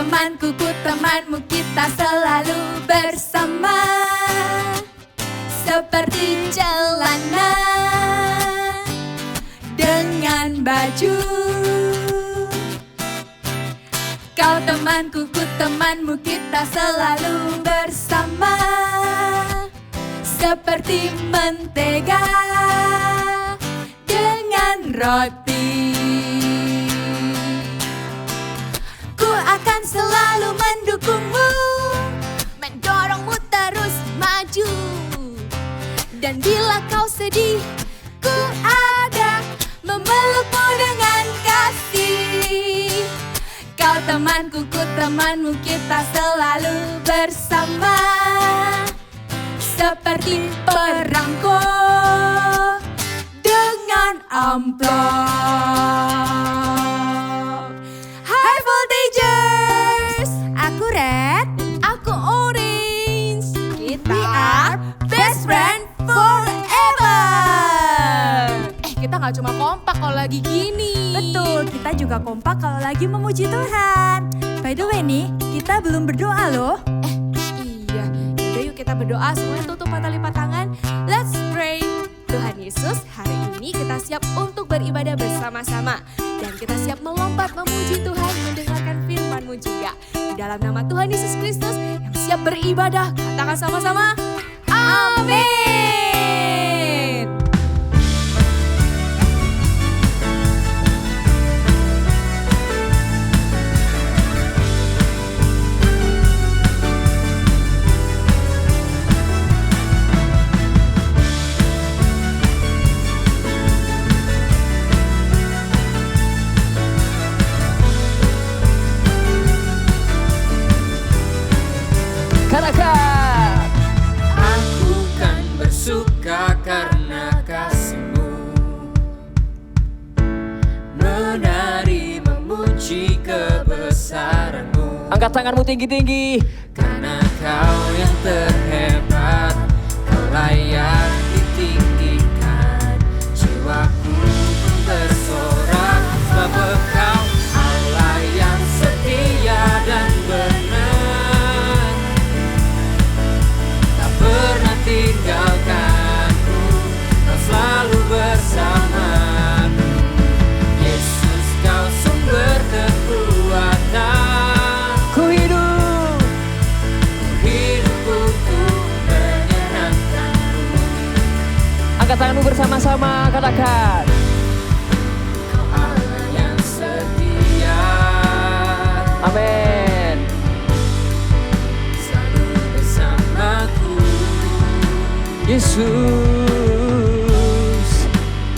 temanku, ku temanmu, kita selalu bersama seperti celana dengan baju. Kau temanku, ku temanmu, kita selalu bersama seperti mentega dengan roti. Ku akan selalu mendukungmu, mendorongmu terus maju. Dan bila kau sedih, ku ada memelukmu dengan kasih. Kau temanku, ku temanmu, kita selalu bersama seperti perangko dengan amplop. High voltagers, aku red, aku orange. We are best friend forever. Kita gak cuma kompak kalau lagi gini. Betul, kita juga kompak kalau lagi memuji Tuhan. By the way nih, kita belum berdoa loh. Iya, yaudah yuk kita berdoa, semuanya tutup mata lipat tangan. Let's pray. Tuhan Yesus, hari ini kita siap untuk beribadah bersama-sama. Dan kita siap melompat memuji Tuhan, mendengarkan firman-Mu juga. Di dalam nama Tuhan Yesus Kristus yang siap beribadah, katakan sama-sama, amin. Katakan, aku kan bersuka karena kasih-Mu, menari memuji kebesaran-Mu. Angkat tanganmu tinggi-tinggi. Karena Kau yang terhebat, Kau layak ditinggikan. Jiwaku pun bersorak sebab Kau Allah yang setia dan benar, pernah tinggalkanku, Kau selalu bersamaku. Yesus, Kau sumber kekuatan. Ku hidup untuk menyenangkan-Mu. Angkat tanganmu bersama-sama, katakan, Kau Allah yang setia. Amin. Selalu bersamaku. Yesus,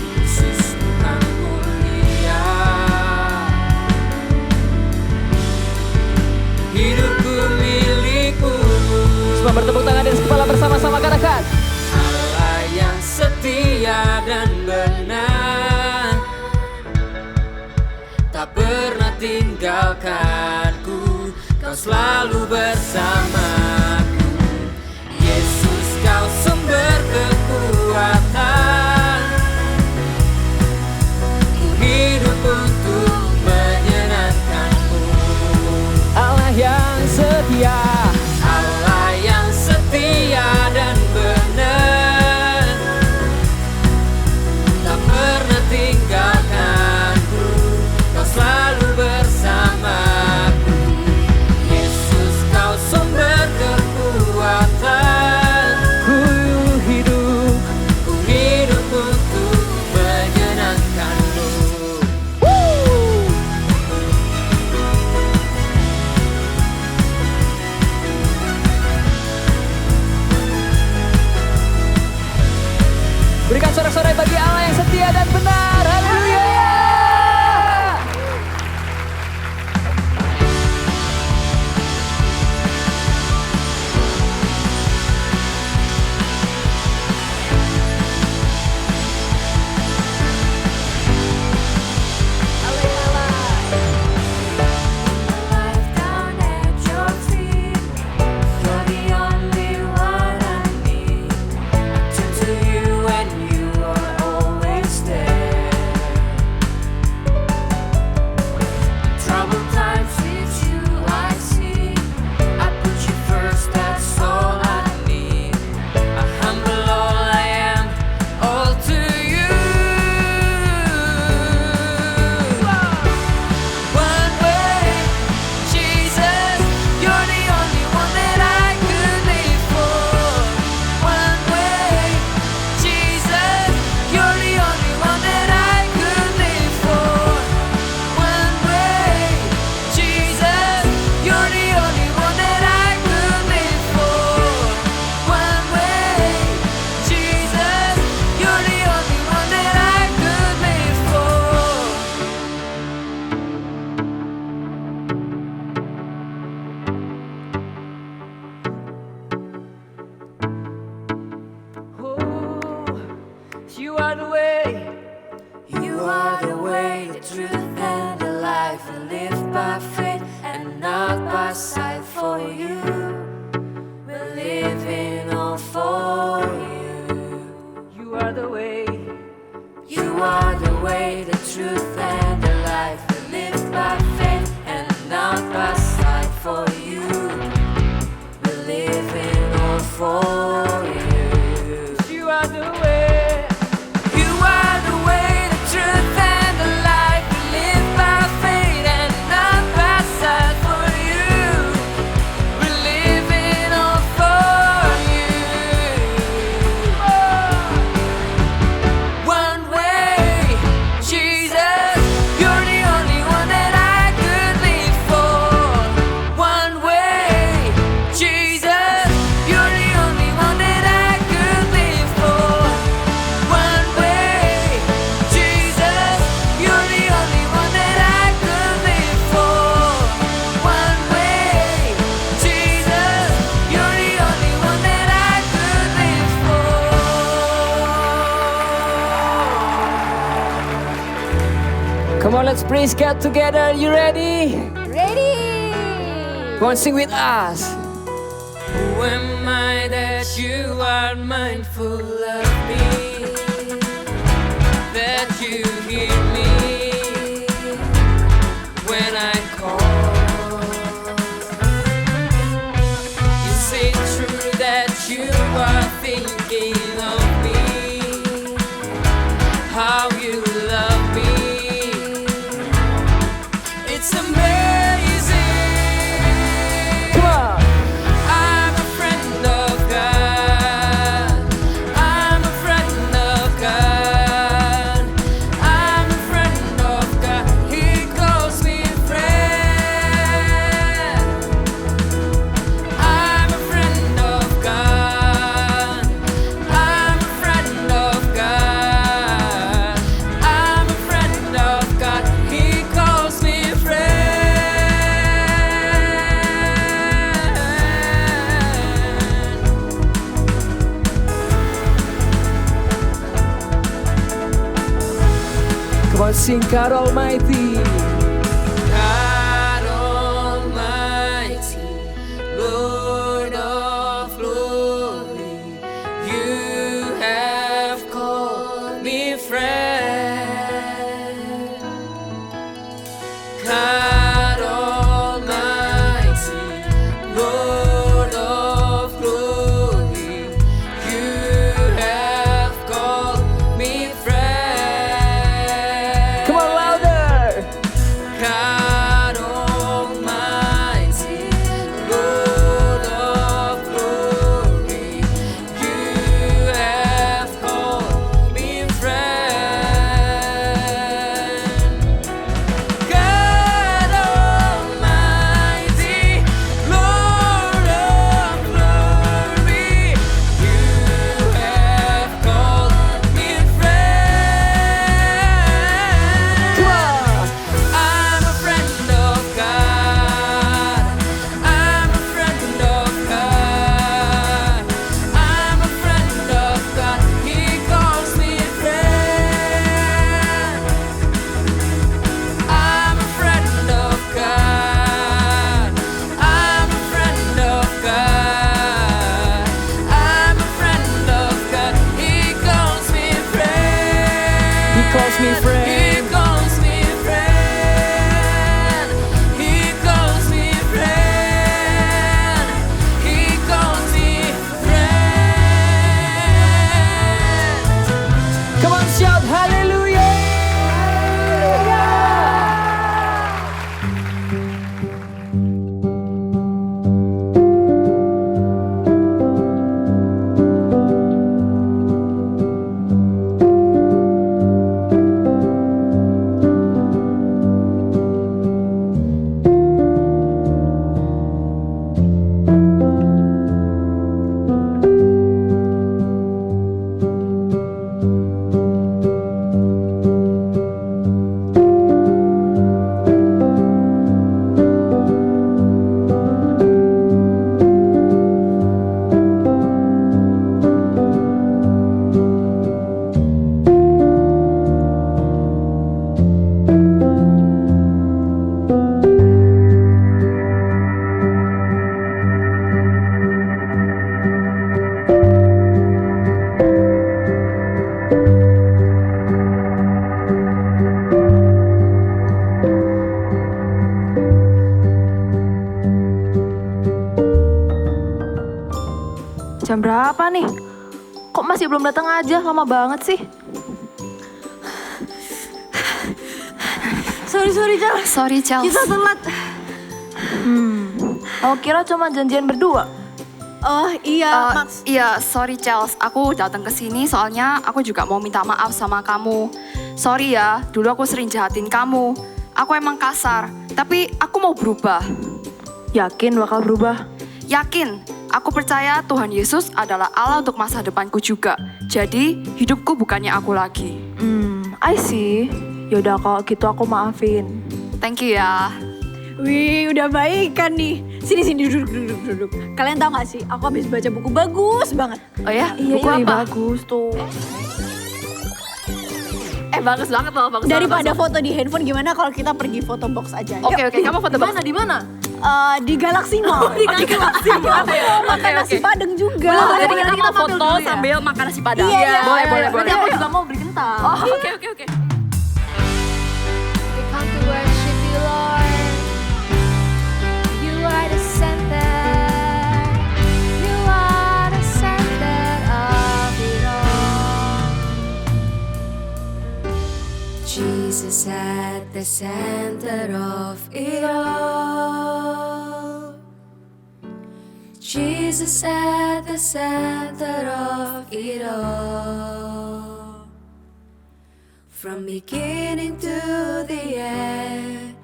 Yesus Tuhan mulia. Hidupku milikmu. Semua bertepuk tangan di atas kepala bersama-sama, katakan, Allah yang setia dan benar, tak pernah tinggalkanku, Kau selalu bersamaku. Yesus, Kau sumber kekuatan. Ku hidup untuk menyenangkan-Mu. Allah yang setia, Allah yang setia dan benar, tak pernah tinggalkanku, Kau selalu bersamaku. Yesus, Kau sumber kekuatan. Ku hidup untuk menyenangkan-Mu. Berikan sorak-sorai bagi Allah yang setia dan benar. Haleluya. Life down at your feet, you're the only one I need. I turn to you and you are always there. are the way. You are the way, the truth, and the life. We live by faith and not by sight. For you, we're living all for you. You are the way. You are the way, the truth, and the life. We live by faith and not by sight. For you, we're living all for you. You are the way. You are the way, the truth, and the life. We live by faith and not by sight. For you, we're living all for you. One way, Jesus, you're the only one that I could live for. One way, Jesus, you're the only one that I could live for. One way, Jesus, you're the only one that I could live for. One way, Jesus, you're the only one that I could live for. Come on, let's praise God together. You ready? Ready? Come on, sing with us. Who am I that you are mindful of me? That you hear me when I call? Is it true that you are thinking of me? How you love me? It's amazing. Come on. I'm a friend of God. I'm a friend of God. I'm a friend of God. He calls me friend. I'm a friend of God. I'm a friend of God. I'm a friend of God. He calls me friend. Come on, sing God Almighty. God Almighty, Lord of glory, you have called me friend. God Almighty, Lord of glory, you have called me friend. Come on, louder. Jam berapa nih? Kok masih belum datang aja? Lama banget sih. Sorry Charles, Sorry, Charles. kita telat. Aku kira cuma janjian berdua. Oh iya, Max. Iya, sorry Charles. Aku datang ke sini soalnya aku juga mau minta maaf sama kamu. Sorry ya, dulu aku sering jahatin kamu. Aku emang kasar, tapi aku mau berubah. Yakin bakal berubah? Yakin, aku percaya Tuhan Yesus adalah Allah untuk masa depanku juga. Jadi, hidupku bukannya aku lagi. I see. Yaudah kalau gitu aku maafin. Thank you ya. Wih, udah baikan nih. Sini duduk. Kalian tahu gak sih, aku habis baca buku bagus banget. Oh ya? Iya, Buku ini apa? bagus tuh. Bagus banget loh, bagus Daripada banget. foto di handphone, gimana kalau kita pergi foto box aja? Oke, kamu foto box. Di mana? Di Galaxy Mall. Di Galaxy Mall. Aku mau makan nasi padang juga. Jadi kita foto sambil makan nasi padang. Iya. Boleh. Nanti aku juga mau beli kentang. Oke. We come to worship you, Lord. You are the center. You are the center of it all. Jesus at the center of it all. Jesus at the center of it all. From beginning to the end,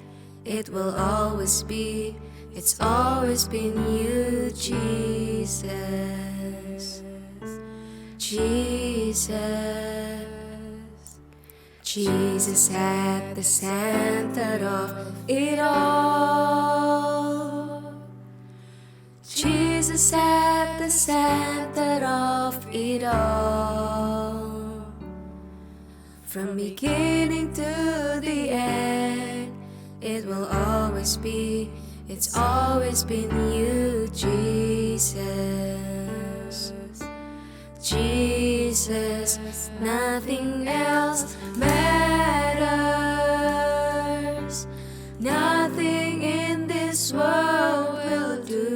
it will always be, it's always been you, Jesus. Jesus at the center of it all. Jesus at the center of it all. From beginning to the end, it will always be, it's always been you, Jesus. Jesus, nothing else matters. Nothing in this world will do.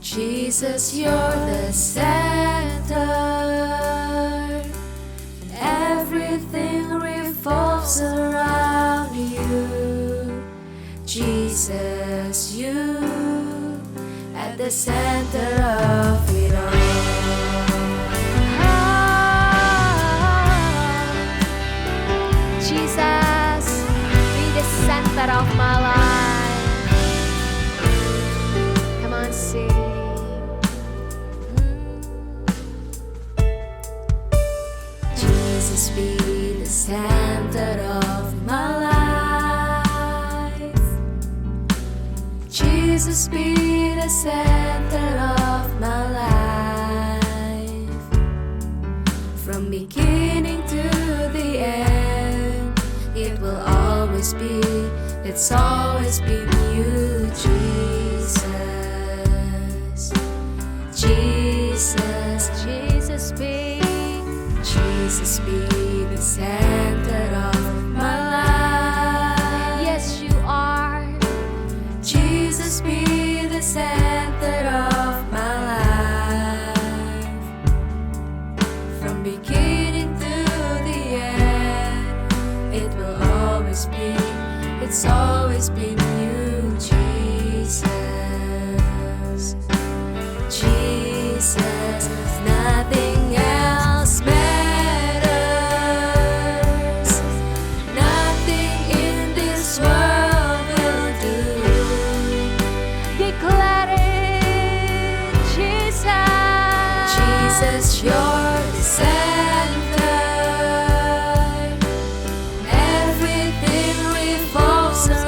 Jesus, you're the center, and everything revolves around you. Jesus, you at the center of it all. Jesus, be the center of my life. Come on, sing. Jesus, be the center of my life. Jesus, be the center of my life. From beginning to the end, it will always be, it's always been you, Jesus. Jesus, Jesus, be the center of my life. Yes, you are. Jesus, be the center of my life. From beginning to the end, it will always be, it's always been you, Jesus. Jesus, nothing else matters. Nothing in this world will do. Declare it, Jesus. Jesus, you're the center. Everything revolves around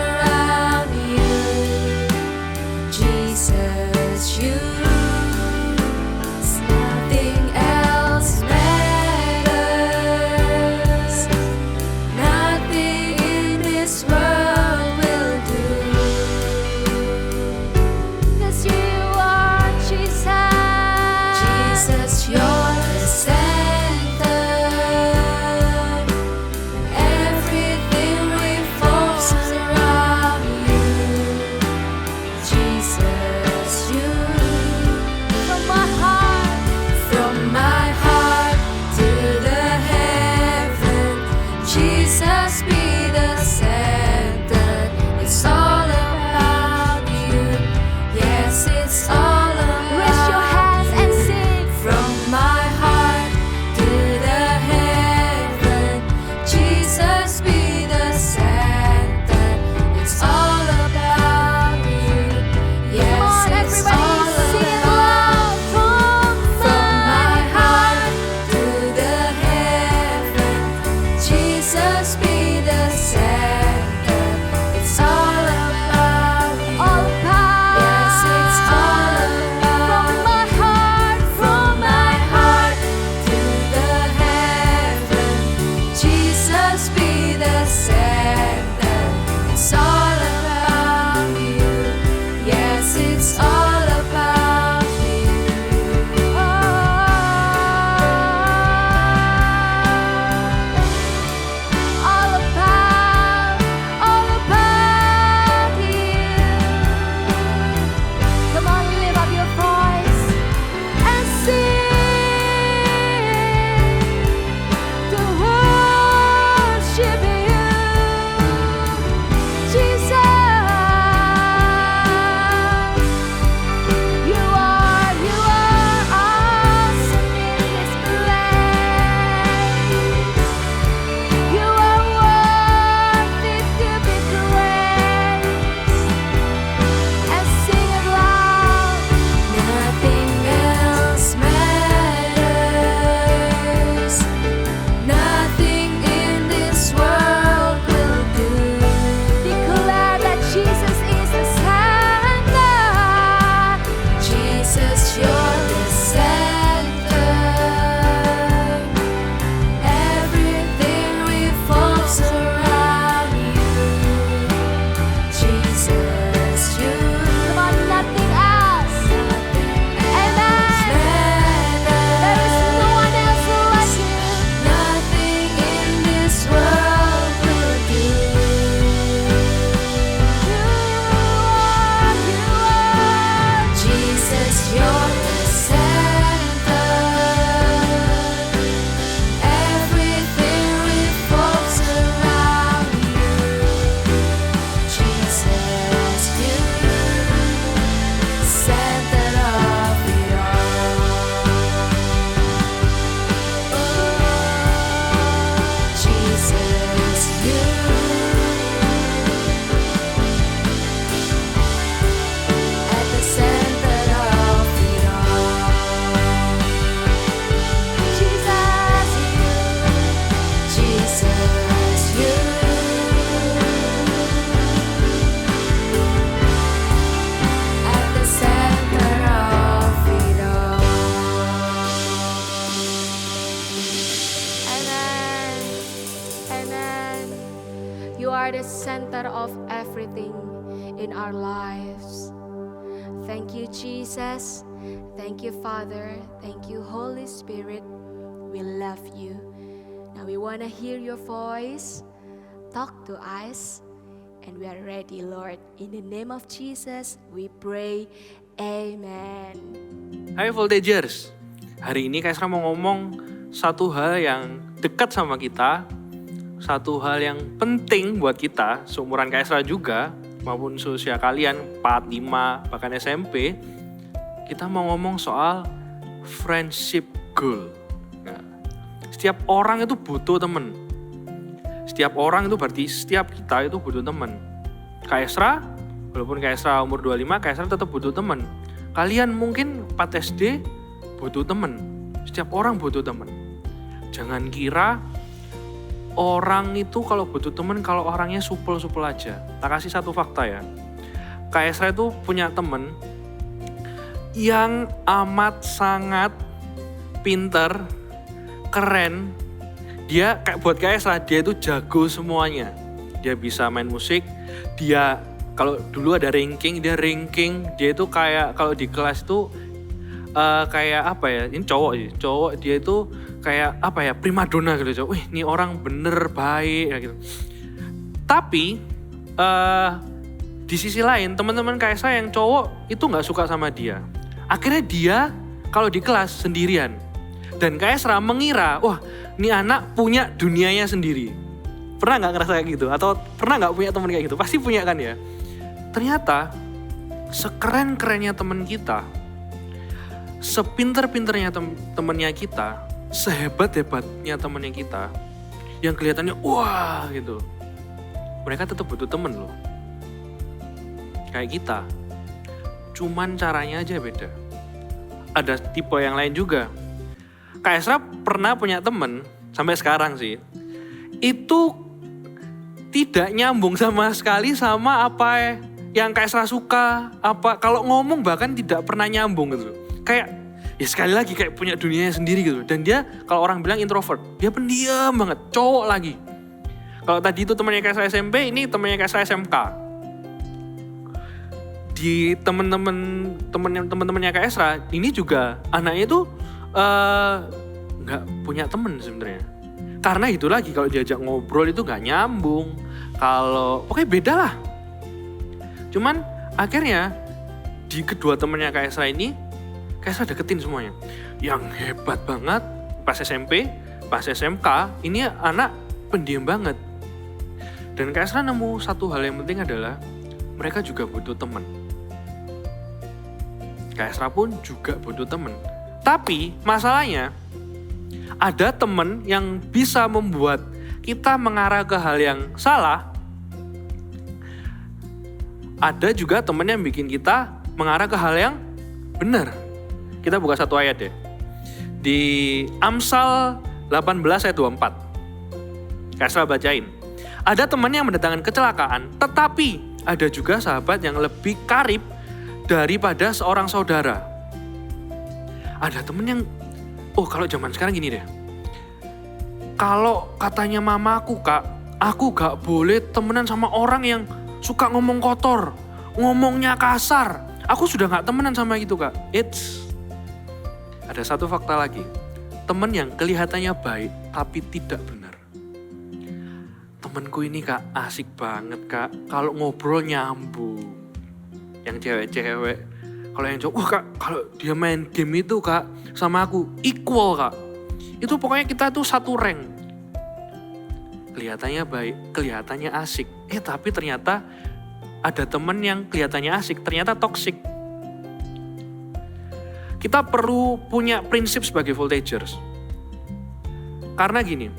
center of everything in our lives. Thank you, Jesus. Thank you, Father. Thank you, Holy Spirit. We love you. Now we want to hear your voice. Talk to us. And we are ready, Lord. In the name of Jesus, we pray. Amen. Hai Voltagers, hari ini Kak Esra mau ngomong satu hal yang dekat sama kita, satu hal yang penting buat kita, seumuran Kak Esra juga, maupun seusia kalian, 4, 5, bahkan SMP. Kita mau ngomong soal friendship goal. Nah, setiap orang itu butuh teman. Setiap orang itu berarti setiap kita itu butuh teman. Kak Esra, walaupun Kak Esra umur 25, Kak Esra tetap butuh teman. Kalian mungkin 4 SD butuh teman. Setiap orang butuh teman. Jangan kira orang itu kalau butuh teman kalau orangnya supel-supel aja. Tak kasih satu fakta ya. Kak Esra itu punya teman yang amat sangat pinter, keren. Dia kayak buat Kak Esra, dia itu jago semuanya. Dia bisa main musik, dia kalau dulu ada ranking, dia itu kayak kalau di kelas itu kayak apa ya, ini cowok dia itu kayak apa ya, primadona gitu. Wih, ini orang bener baik kayak gitu. Tapi di sisi lain teman-teman Kak Esra yang cowok itu nggak suka sama dia. Akhirnya dia kalau di kelas sendirian. Dan Kak Esra mengira, wah ini anak punya dunianya sendiri. Pernah nggak ngerasa kayak gitu? Atau pernah nggak punya teman kayak gitu? Pasti punya kan ya? Ternyata sekeren-kerennya teman kita, sepinter-pinternya temennya kita, sehebat-hebatnya temennya kita, yang kelihatannya wah gitu, mereka tetap butuh temen loh. Kayak kita, cuman caranya aja beda. Ada tipe yang lain juga. Kak Esra pernah punya temen, sampai sekarang sih, itu tidak nyambung sama sekali sama apa yang Kak Esra suka, apa kalau ngomong bahkan tidak pernah nyambung gitu. Kayak ya sekali lagi kayak punya dunianya sendiri gitu. Dan dia kalau orang bilang introvert, dia pendiam banget, cowok lagi. Kalau tadi itu temannya Kak Esra SMP, ini temannya Kak Esra SMK. Di temen-temennya Kak Esra, ini juga anaknya itu nggak punya temen sebenarnya. Karena itu lagi kalau diajak ngobrol itu nggak nyambung. Kalau oke beda lah. Cuman akhirnya di kedua temennya Kak Esra ini, Kak Esra deketin semuanya. Yang hebat banget pas SMP, pas SMK, ini anak pendiam banget. Dan Kak Esra nemu satu hal yang penting adalah mereka juga butuh teman. Kak Esra pun juga butuh teman. Tapi masalahnya ada teman yang bisa membuat kita mengarah ke hal yang salah. Ada juga teman yang bikin kita mengarah ke hal yang benar. Kita buka satu ayat deh. Di Amsal 18 ayat 24. Kak Esra bacain. Ada teman yang mendatangkan kecelakaan, tetapi ada juga sahabat yang lebih karib daripada seorang saudara. Ada teman yang, kalau zaman sekarang gini deh. Kalau katanya mamaku Kak, aku gak boleh temenan sama orang yang suka ngomong kotor, ngomongnya kasar. Aku sudah gak temenan sama gitu Kak. Ada satu fakta lagi. Temen yang kelihatannya baik tapi tidak benar. Temenku ini Kak asik banget Kak. Kalau ngobrol nyambung. Yang cewek-cewek. Kalau yang cowok, Kak kalau dia main game itu Kak sama aku equal Kak. Itu pokoknya kita tuh satu rank. Kelihatannya baik, kelihatannya asik. Tapi ternyata ada temen yang kelihatannya asik, ternyata toksik. Kita perlu punya prinsip sebagai Voltagers. Karena gini,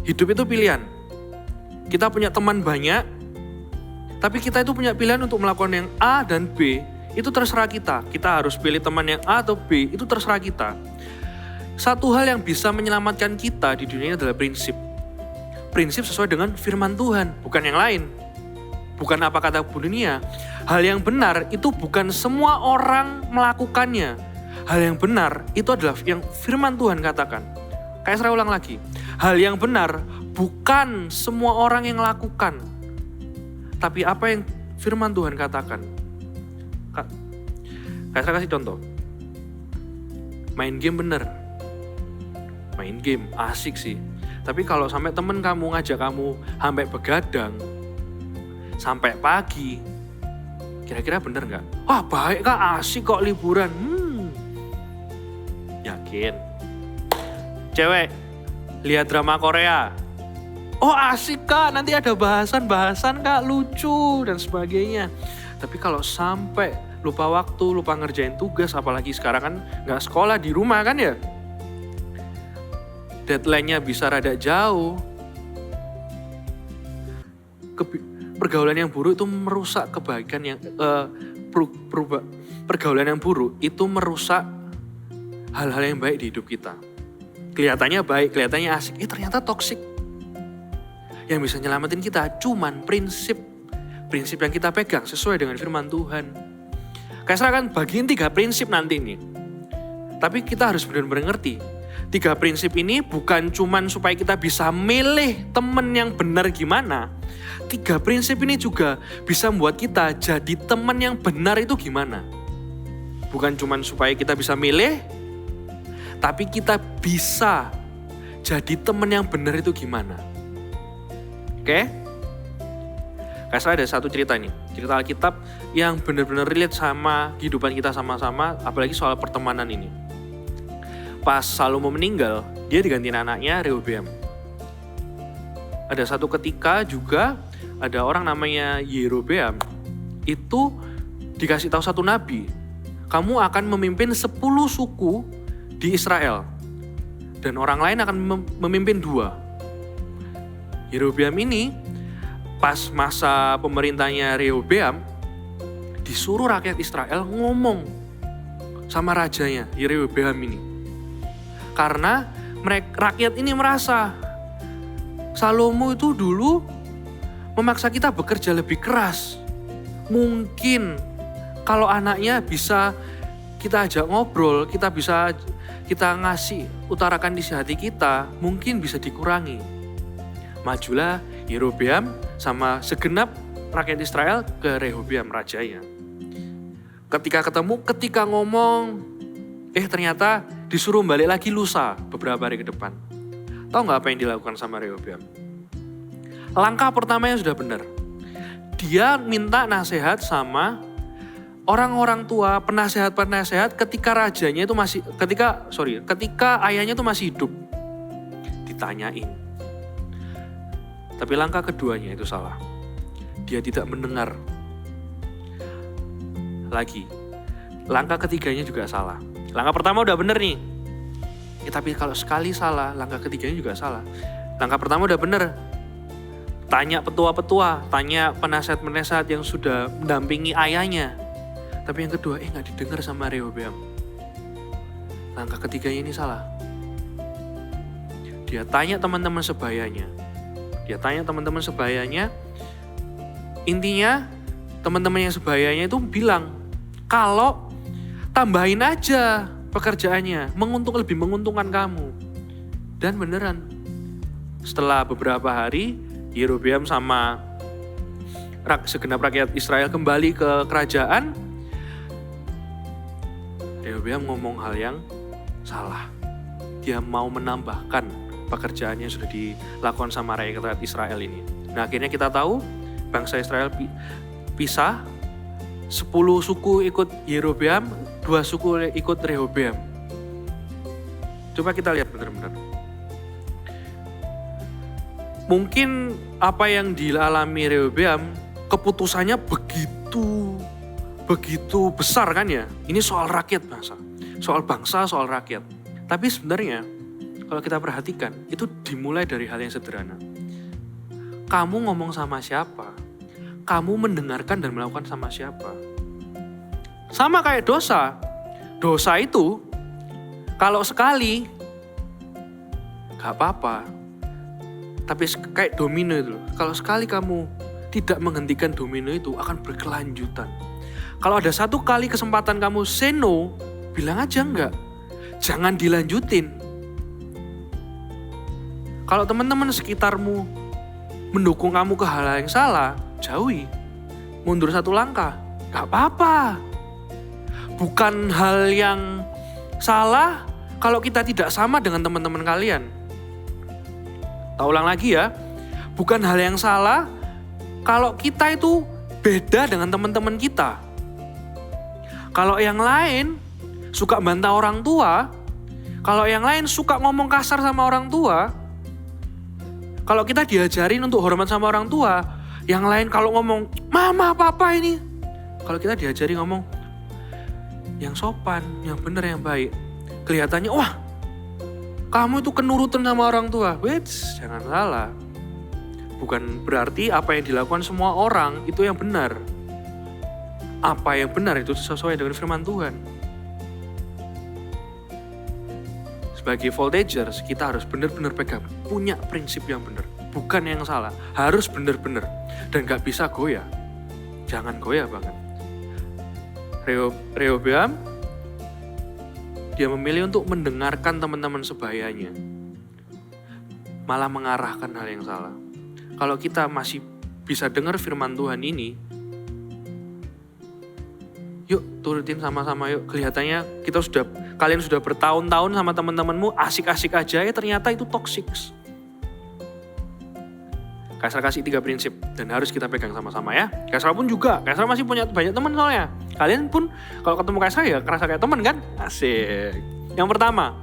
hidup itu pilihan. Kita punya teman banyak, tapi kita itu punya pilihan untuk melakukan yang A dan B. Itu terserah kita. Kita harus pilih teman yang A atau B, itu terserah kita. Satu hal yang bisa menyelamatkan kita di dunia ini adalah prinsip. Prinsip sesuai dengan firman Tuhan, bukan yang lain. Bukan apa kata dunia. Hal yang benar itu bukan semua orang melakukannya. Hal yang benar itu adalah yang firman Tuhan katakan. Kayak saya ulang lagi. Hal yang benar bukan semua orang yang lakukan. Tapi apa yang firman Tuhan katakan? Saya kasih contoh. Main game bener. Main game asik sih. Tapi kalau sampai temen kamu ngajak kamu sampai begadang, sampai pagi, kira-kira bener gak? Wah baik kak, asik kok liburan. Yakin? Cewek, lihat drama Korea. Oh asik kak, nanti ada bahasan-bahasan kak, lucu dan sebagainya. Tapi kalau sampai lupa waktu, lupa ngerjain tugas, apalagi sekarang kan gak sekolah di rumah kan ya. Deadline-nya bisa rada jauh. Pergaulan yang buruk itu merusak kebaikan yang pergaulan yang buruk itu merusak hal-hal yang baik di hidup kita. Kelihatannya baik, kelihatannya asik, ternyata toksik. Yang bisa nyelamatin kita cuman prinsip yang kita pegang sesuai dengan firman Tuhan. Kaisra kan bagiin 3 prinsip nanti nih. Tapi kita harus benar-benar ngerti. 3 prinsip ini bukan cuman supaya kita bisa milih temen yang benar gimana. 3 prinsip ini juga bisa membuat kita jadi temen yang benar itu gimana. Bukan cuman supaya kita bisa milih, tapi kita bisa jadi temen yang benar itu gimana. Oke? Kaisra ada satu cerita nih, cerita Alkitab yang benar-benar relate sama kehidupan kita sama-sama, apalagi soal pertemanan ini. Pas Salomo meninggal, dia digantiin anaknya Rehoboam. Ada satu ketika juga ada orang namanya Yerobeam, itu dikasih tahu satu nabi, kamu akan memimpin 10 suku di Israel, dan orang lain akan memimpin 2. Yerobeam ini pas masa pemerintahnya Rehoboam, disuruh rakyat Israel ngomong sama rajanya Yerobeam ini. Karena rakyat ini merasa Salomo itu dulu memaksa kita bekerja lebih keras. Mungkin kalau anaknya bisa kita ajak ngobrol, kita ngasih, utarakan isi hati kita, mungkin bisa dikurangi. Majulah Yerobeam sama segenap rakyat Israel ke Rehoboam rajanya. Ketika ngomong, ternyata disuruh balik lagi lusa beberapa hari ke depan. Tahu nggak apa yang dilakukan sama Rehoboam? Langkah pertamanya sudah benar. Dia minta nasihat sama orang-orang tua, penasehat-penasehat ketika ayahnya itu masih hidup. Ditanyain. Tapi langkah keduanya itu salah. Dia tidak mendengar. Lagi. Langkah ketiganya juga salah. Langkah pertama udah bener nih. Tapi kalau sekali salah, langkah ketiganya juga salah. Langkah pertama udah bener. Tanya petua-petua, tanya penasehat-penasehat yang sudah mendampingi ayahnya. Tapi yang kedua, gak didengar sama Rehoboam. Langkah ketiganya ini salah. Dia tanya teman-teman sebayanya. Intinya, teman-teman yang sebayanya itu bilang, kalau tambahin aja pekerjaannya, lebih menguntungkan kamu. Dan beneran, setelah beberapa hari, Yerobeam sama segenap rakyat Israel kembali ke kerajaan. Rehoboam ngomong hal yang salah. Dia mau menambahkan pekerjaan yang sudah dilakukan sama rakyat Israel ini. Nah akhirnya kita tahu bangsa Israel pisah. 10 suku ikut Yerobeam, 2 suku ikut Rehoboam. Coba kita lihat benar-benar. Mungkin apa yang dialami Rehoboam, keputusannya begitu besar kan ya. Ini soal rakyat bangsa, soal rakyat. Tapi sebenarnya kalau kita perhatikan, itu dimulai dari hal yang sederhana. Kamu ngomong sama siapa? Kamu mendengarkan dan melakukan sama siapa? Sama kayak dosa. Dosa itu kalau sekali gak apa-apa. Tapi kayak domino itu. Kalau sekali kamu tidak menghentikan domino itu akan berkelanjutan. Kalau ada satu kali kesempatan kamu say no, bilang aja enggak. Jangan dilanjutin. Kalau teman-teman sekitarmu mendukung kamu ke hal yang salah, jauhi. Mundur satu langkah, gak apa-apa. Bukan hal yang salah kalau kita tidak sama dengan teman-teman kalian. Tak ulang lagi ya, bukan hal yang salah kalau kita itu beda dengan teman-teman kita. Kalau yang lain suka bantah orang tua, kalau yang lain suka ngomong kasar sama orang tua, kalau kita diajarin untuk hormat sama orang tua, yang lain kalau ngomong mama papa ini, kalau kita diajari ngomong yang sopan, yang benar, yang baik, kelihatannya wah kamu itu kenurutan sama orang tua. Wait, jangan salah. Bukan berarti apa yang dilakukan semua orang itu yang benar. Apa yang benar itu sesuai dengan firman Tuhan. Sebagai voltagers, kita harus benar-benar pegang, punya prinsip yang benar. Bukan yang salah, harus benar-benar. Dan gak bisa goyah. Jangan goyah banget. Rehoboam, dia memilih untuk mendengarkan teman-teman sebayanya. Malah mengarahkan hal yang salah. Kalau kita masih bisa dengar firman Tuhan ini, yuk turutin sama-sama yuk. Kelihatannya kalian sudah bertahun-tahun sama teman-temanmu asik-asik aja, ya ternyata itu toxic. Kaisar kasih 3 prinsip dan harus kita pegang sama-sama ya. Kaisar pun juga, Kaisar masih punya banyak teman soalnya. Kalian pun kalau ketemu Kaisar ya kerasa kayak teman kan? Asik. Yang pertama,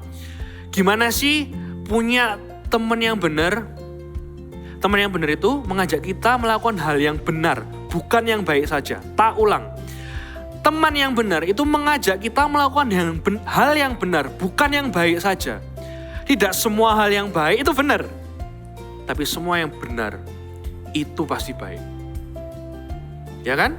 gimana sih punya teman yang benar? Teman yang benar itu mengajak kita melakukan hal yang benar, bukan yang baik saja. Tak ulang. Teman yang benar itu mengajak kita melakukan hal yang benar, bukan yang baik saja. Tidak semua hal yang baik itu benar. Tapi semua yang benar itu pasti baik. Ya kan?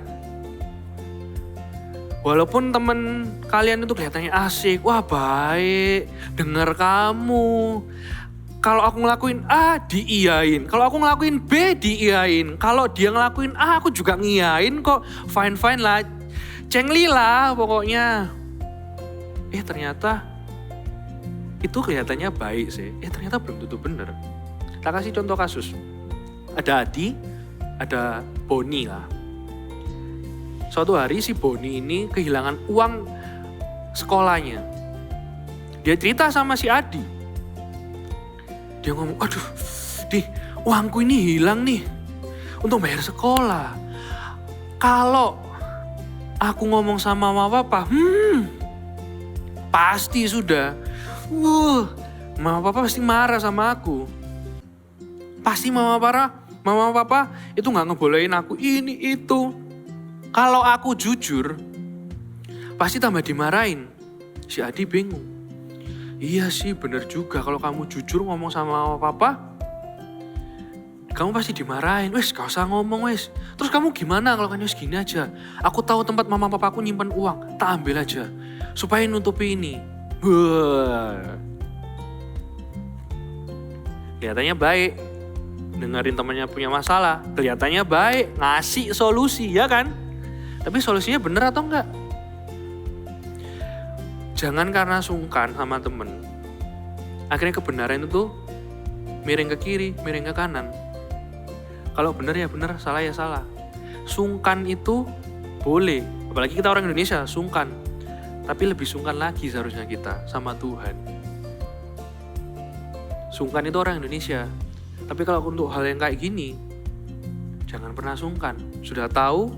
Walaupun teman kalian itu kelihatannya asik, wah baik, dengar kamu. Kalau aku ngelakuin A, diiyain. Kalau aku ngelakuin B, diiyain. Kalau dia ngelakuin A, aku juga ngiyain kok. Fine-fine lah. Cengli lah pokoknya. Ternyata itu kelihatannya baik sih. Ternyata belum tentu benar. Kita kasih contoh kasus. Ada Adi, ada Boni lah. Suatu hari si Boni ini kehilangan uang sekolahnya. Dia cerita sama si Adi. Dia ngomong, aduh, uangku ini hilang nih untuk bayar sekolah. Kalau aku ngomong sama mama papa, pasti sudah. Mama papa pasti marah sama aku. Pasti mama papa itu gak ngebolehin aku ini itu. Kalau aku jujur, pasti tambah dimarahin. Si Adi bingung. Iya sih bener juga, kalau kamu jujur ngomong sama mama papa, kamu pasti dimarahin. Wes gak usah ngomong wes. Terus kamu gimana kalau kan gini aja. Aku tahu tempat mama papaku nyimpan uang, tak ambil aja. Supaya nutupi ini. Kelihatannya baik. Dengerin temannya punya masalah. Kelihatannya baik, ngasih solusi ya kan. Tapi solusinya bener atau enggak? Jangan karena sungkan sama temen, akhirnya kebenaran itu miring ke kiri, miring ke kanan. Kalau benar ya benar, salah ya salah. Sungkan itu boleh, apalagi kita orang Indonesia, sungkan. Tapi lebih sungkan lagi seharusnya kita sama Tuhan. Sungkan itu orang Indonesia. Tapi kalau untuk hal yang kayak gini, jangan pernah sungkan. Sudah tahu,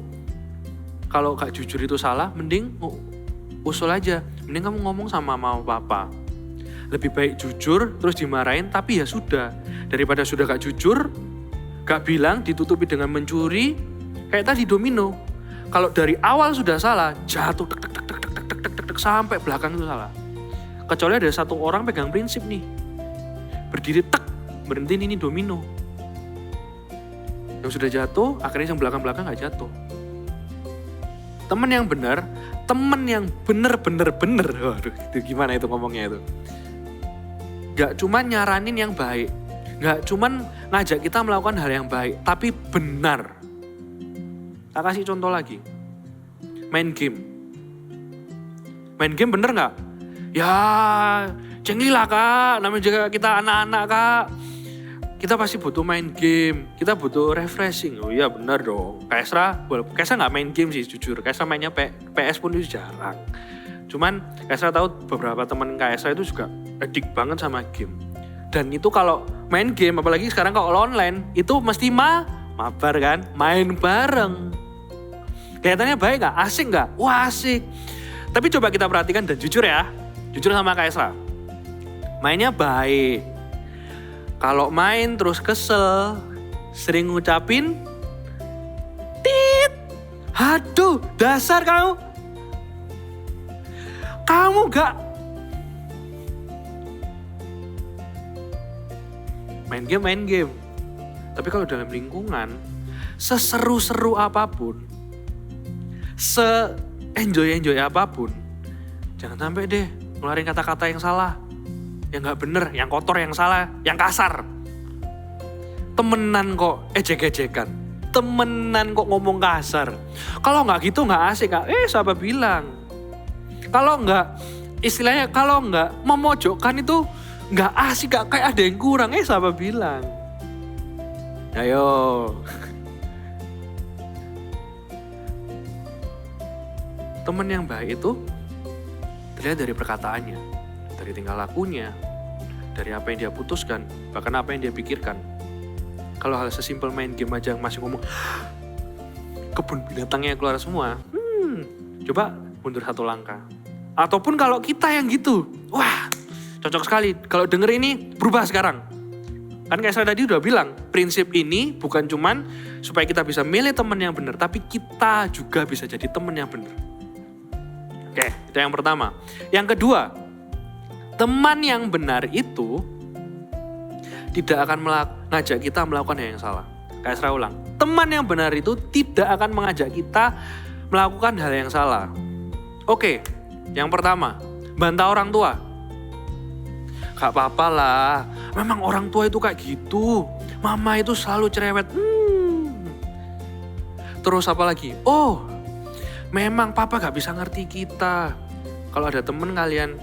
kalau gak jujur itu salah, mending usul aja. Mending kamu ngomong sama mama papa. Lebih baik jujur terus dimarahin, tapi ya sudah. Daripada sudah gak jujur, gak bilang, ditutupi dengan mencuri. Kayak tadi domino. Kalau dari awal sudah salah, jatuh sampai belakang itu salah. Kecuali ada satu orang pegang prinsip nih. Berdiri berhenti ini domino. Yang sudah jatuh, akhirnya yang belakang-belakang gak jatuh. Teman yang benar, temen yang bener. Waduh, itu gimana itu ngomongnya itu. Gak cuman nyaranin yang baik. Gak cuman ngajak kita melakukan hal yang baik. Tapi benar. Tak kasih contoh lagi. Main game. Main game bener gak? Ya, cengli lah kak. Namanya juga kita anak-anak kak. kita pasti butuh main game, kita butuh refreshing. Oh iya benar dong. Kaisra nggak main game sih jujur. Kaisra mainnya PS pun itu jarang. Cuman Kaisra tahu beberapa teman Kaisra itu juga addict banget sama game. Dan itu kalau main game, apalagi sekarang kalau online, itu mesti mabar kan, main bareng. Kelihatannya baik nggak? Asik nggak? Wah asik. Tapi coba kita perhatikan dan jujur ya, jujur sama Kaisra. Mainnya baik. Kalau main terus kesel, sering ngucapin, tit, aduh dasar kamu. Kamu gak main game. Tapi kalau dalam lingkungan, seseru-seru apapun, se-enjoy apapun, jangan sampai deh ngeluarin kata-kata yang salah, yang gak bener, yang kotor, yang salah, yang kasar. Temenan kok ejek-ejekan, temenan kok ngomong kasar. Kalau gak gitu gak asik kak, siapa bilang? Kalau gak, istilahnya kalau gak memojokkan itu gak asik kak, kayak ada yang kurang, siapa bilang? Ayo. Temen yang baik itu terlihat dari perkataannya, dari tingkah lakunya, dari apa yang dia putuskan, bahkan apa yang dia pikirkan. Kalau hal sesimpel main game aja masih ngomong, kebun binatangnya keluar semua, coba mundur satu langkah. Ataupun kalau kita yang gitu, wah cocok sekali, kalau denger ini berubah sekarang. Kan kayak saya tadi udah bilang, prinsip ini bukan cuman supaya kita bisa milih teman yang benar, tapi kita juga bisa jadi teman yang benar. Oke, itu yang pertama. Yang kedua, teman yang benar itu tidak akan mengajak kita melakukan hal yang salah. Kayak saya ulang, teman yang benar itu tidak akan mengajak kita melakukan hal yang salah. Oke, yang pertama, bantah orang tua. Gak apa-apa lah, memang orang tua itu kayak gitu. Mama itu selalu cerewet. Terus apa lagi? Oh, memang papa gak bisa ngerti kita. Kalau ada temen kalian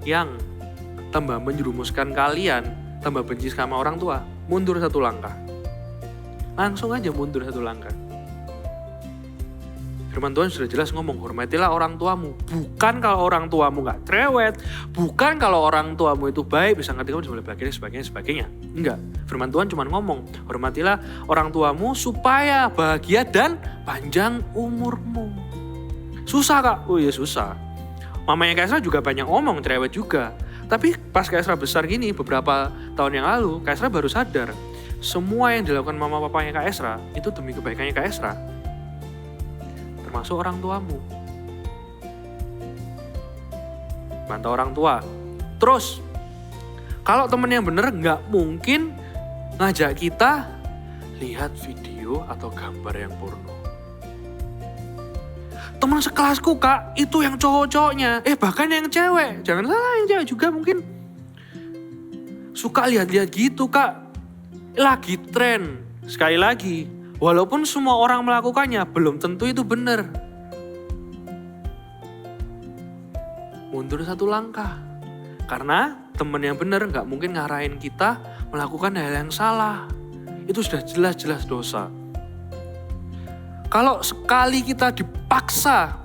yang tambah menjerumuskan kalian, tambah benci sama orang tua, mundur satu langkah. Langsung aja mundur satu langkah. Firman Tuhan sudah jelas ngomong, hormatilah orang tuamu. Bukan kalau orang tuamu gak cerewet, bukan kalau orang tuamu itu baik, bisa ngerti kamu sebagainya. Enggak, firman Tuhan cuma ngomong, hormatilah orang tuamu supaya bahagia dan panjang umurmu. Susah kak? Oh iya susah. Mamanya Kaisra juga banyak ngomong, cerewet juga. Tapi pas Kaisra besar gini, beberapa tahun yang lalu, Kaisra baru sadar, semua yang dilakukan mama papanya Kaisra, itu demi kebaikannya Kaisra. Termasuk orang tuamu. Bantah orang tua. Terus, kalau temen yang bener gak mungkin ngajak kita lihat video atau gambar yang porno. Teman sekelasku kak, itu yang cowok-cowoknya. Bahkan yang cewek. Jangan salah, yang cewek juga mungkin suka lihat-lihat gitu kak. Lagi tren. Sekali lagi, walaupun semua orang melakukannya, belum tentu itu benar. Mundur satu langkah. Karena teman yang benar gak mungkin ngarahin kita melakukan hal yang salah. Itu sudah jelas-jelas dosa. Kalau sekali kita dipaksa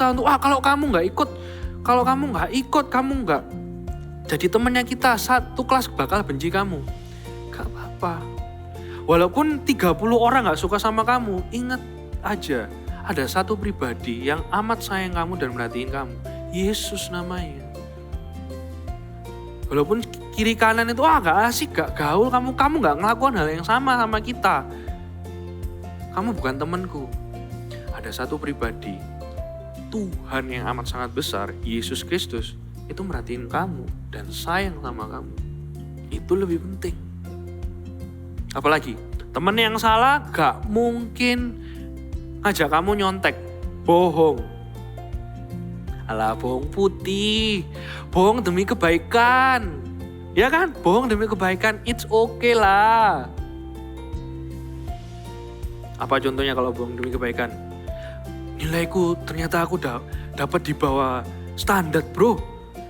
untuk, kalau kamu gak ikut, kamu gak jadi temannya kita, satu kelas bakal benci kamu. Gak apa-apa. Walaupun 30 orang gak suka sama kamu, ingat aja, ada satu pribadi yang amat sayang kamu dan merhatiin kamu. Yesus namanya. Walaupun kiri kanan itu, gak asik, gak gaul, kamu gak ngelakukan hal yang sama kita. Kamu bukan temanku. Ada satu pribadi, Tuhan yang amat sangat besar, Yesus Kristus, itu merhatiin kamu dan sayang sama kamu. Itu lebih penting. Apalagi, temen yang salah gak mungkin ngajak kamu nyontek, bohong. Alah, bohong putih, bohong demi kebaikan. Ya kan, bohong demi kebaikan, it's okay lah. Apa contohnya kalau bohong demi kebaikan? Nilaiku ternyata aku dapat di bawah standar bro.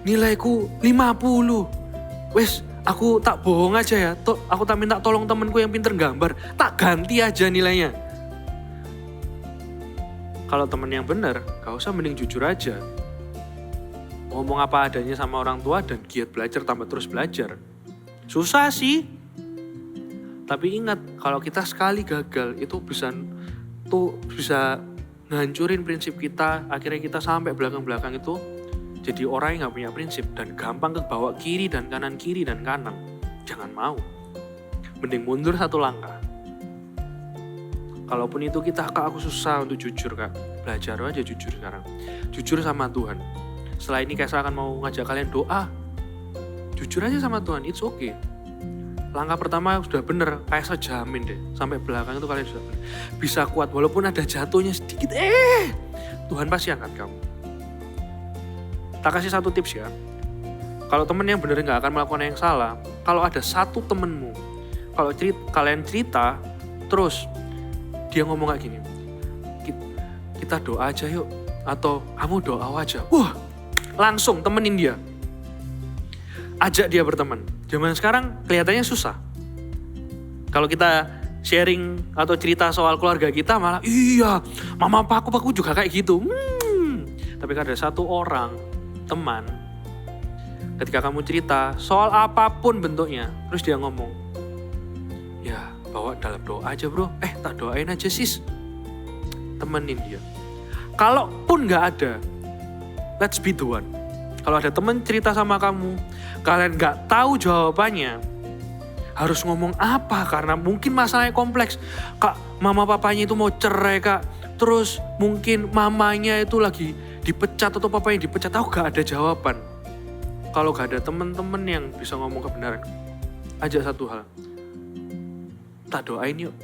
Nilaiku 50. Wes, aku tak bohong aja ya, aku tak minta tolong temenku yang pinter gambar, tak ganti aja nilainya. Kalau temen yang bener, gak usah, mending jujur aja. Ngomong apa adanya sama orang tua dan giat belajar tambah terus belajar. Susah sih. Tapi ingat, kalau kita sekali gagal itu bisa ngancurin prinsip kita. Akhirnya kita sampai belakang-belakang itu jadi orang yang gak punya prinsip dan gampang kebawa kiri dan kanan. Jangan mau. Mending mundur satu langkah. Kalaupun itu Kak, aku susah untuk jujur Kak. Belajar aja jujur sekarang. Jujur sama Tuhan. Setelah ini Kak akan mau ngajak kalian doa. Jujur aja sama Tuhan, it's okay. Langkah pertama sudah bener, Kak jamin deh. Sampai belakang itu kalian sudah bener. Bisa kuat, walaupun ada jatuhnya sedikit. Tuhan pasti angkat kamu. Tak kasih satu tips ya. Kalau temen yang bener gak akan melakukan yang salah. Kalau ada satu temenmu, kalau kalian cerita, terus dia ngomong kayak gini, kita doa aja yuk, atau kamu doa aja. Wah, langsung temenin dia. Ajak dia berteman. Zaman sekarang kelihatannya susah. Kalau kita sharing atau cerita soal keluarga kita malah, iya, mama papaku juga kayak gitu. Tapi ada satu orang, teman, ketika kamu cerita soal apapun bentuknya, terus dia ngomong, ya bawa dalam doa aja bro, tak doain aja sis. Temenin dia. Kalaupun gak ada, let's be the one. Kalau ada temen cerita sama kamu, kalian gak tahu jawabannya, harus ngomong apa, karena mungkin masalahnya kompleks. Kak, mama papanya itu mau cerai kak, terus mungkin mamanya itu lagi dipecat atau papanya dipecat, aku gak ada jawaban. Kalau gak ada temen-temen yang bisa ngomong kebenaran, ajak satu hal, tak doain yuk.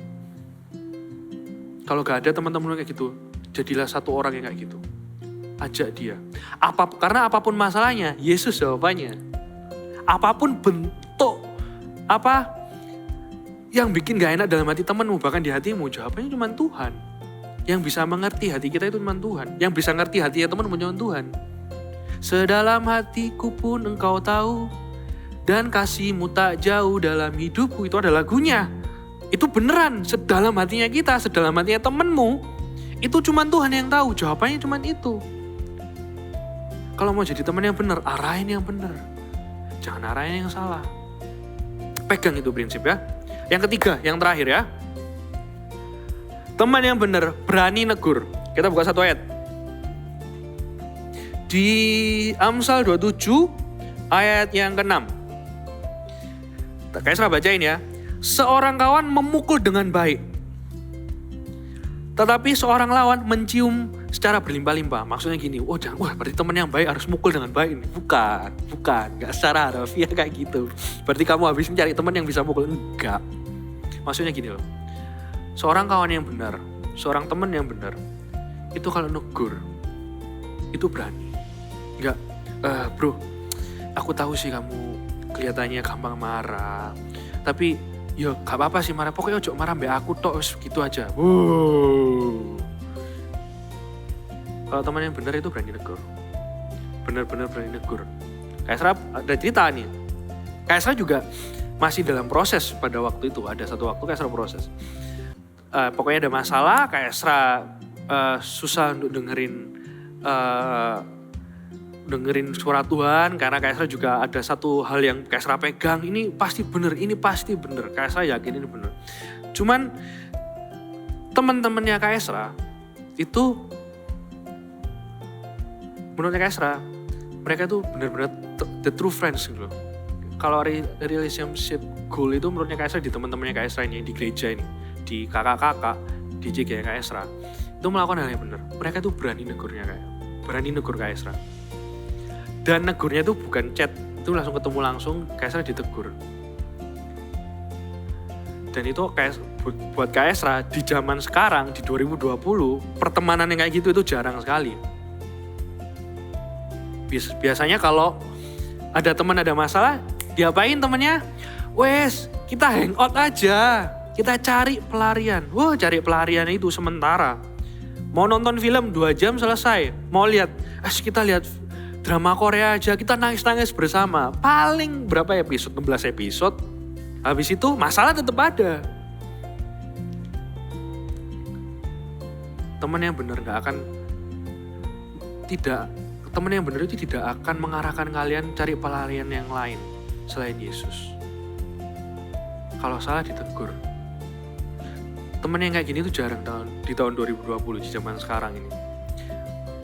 Kalau gak ada teman-teman kayak gitu, jadilah satu orang yang kayak gitu. Ajak dia. Karena apapun masalahnya, Yesus jawabannya. Apapun bentuk yang bikin gak enak dalam hati temanmu, bahkan di hatimu, jawabannya cuma Tuhan. Yang bisa mengerti hati kita itu cuma Tuhan. Yang bisa ngerti hatinya temanmu cuma Tuhan. Sedalam hatiku pun engkau tahu, dan kasihmu tak jauh dalam hidupku. Itu ada lagunya. Itu beneran, sedalam hatinya kita, sedalam hatinya temenmu, itu cuma Tuhan yang tahu, jawabannya cuma itu. Kalau mau jadi teman yang benar, arahin yang benar. Jangan arahin yang salah. Pegang itu prinsip ya. Yang ketiga, yang terakhir ya. Teman yang benar, berani negur. Kita buka satu ayat. Di Amsal 27, ayat yang ke-6. Kayak saya bacain ya. Seorang kawan memukul dengan baik, tetapi seorang lawan mencium secara berlimpah-limpah. Maksudnya gini, berarti teman yang baik harus mukul dengan baik ini. Bukan, gak secara harfiah kayak gitu. Berarti kamu habis mencari teman yang bisa mukul, enggak. Maksudnya gini loh, seorang kawan yang benar, seorang teman yang benar, itu kalau negur, itu berani. Enggak, bro, aku tahu sih kamu kelihatannya gampang marah, tapi ya gak apa-apa sih marah, pokoknya ojo marah mbak aku tok, gitu aja. Wow. Kalau teman yang benar itu berani negur. Benar-benar berani negur. Kaisra ada cerita nih. Kaisra juga masih dalam proses pada waktu itu. Ada satu waktu Kaisra proses. Pokoknya ada masalah, Kaisra susah untuk dengerin suara Tuhan, karena Kaisra juga ada satu hal yang Kaisra pegang, ini pasti benar. Kaisra yakin ini benar. Cuman teman-temannya Kaisra itu, menurut Kaisra, mereka itu benar-benar the true friends gitu loh. Kalau relationship goal itu menurutnya Kaisra di teman-temannya Kaisra ini, di gereja ini, di kakak-kakak, di JG Kaisra, itu melakukan hal yang benar. Mereka tuh berani negur Kaisra. Dan negurnya itu bukan chat, itu langsung ketemu langsung, Kaisra ditegur. Dan itu buat Kaisra di zaman sekarang, di 2020, pertemanan yang kayak gitu itu jarang sekali. Biasanya kalau ada teman ada masalah, diapain temennya? Wes, kita hangout aja, kita cari pelarian. Cari pelarian itu sementara. Mau nonton film 2 jam selesai, mau lihat, kita lihat drama Korea aja kita nangis-nangis bersama. Paling berapa episode? 16 episode. Habis itu masalah tetap ada. Teman yang benar teman yang benar itu tidak akan mengarahkan kalian cari pelarian yang lain selain Yesus. Kalau salah ditegur. Teman yang kayak gini tuh jarang di tahun 2020 di zaman sekarang ini.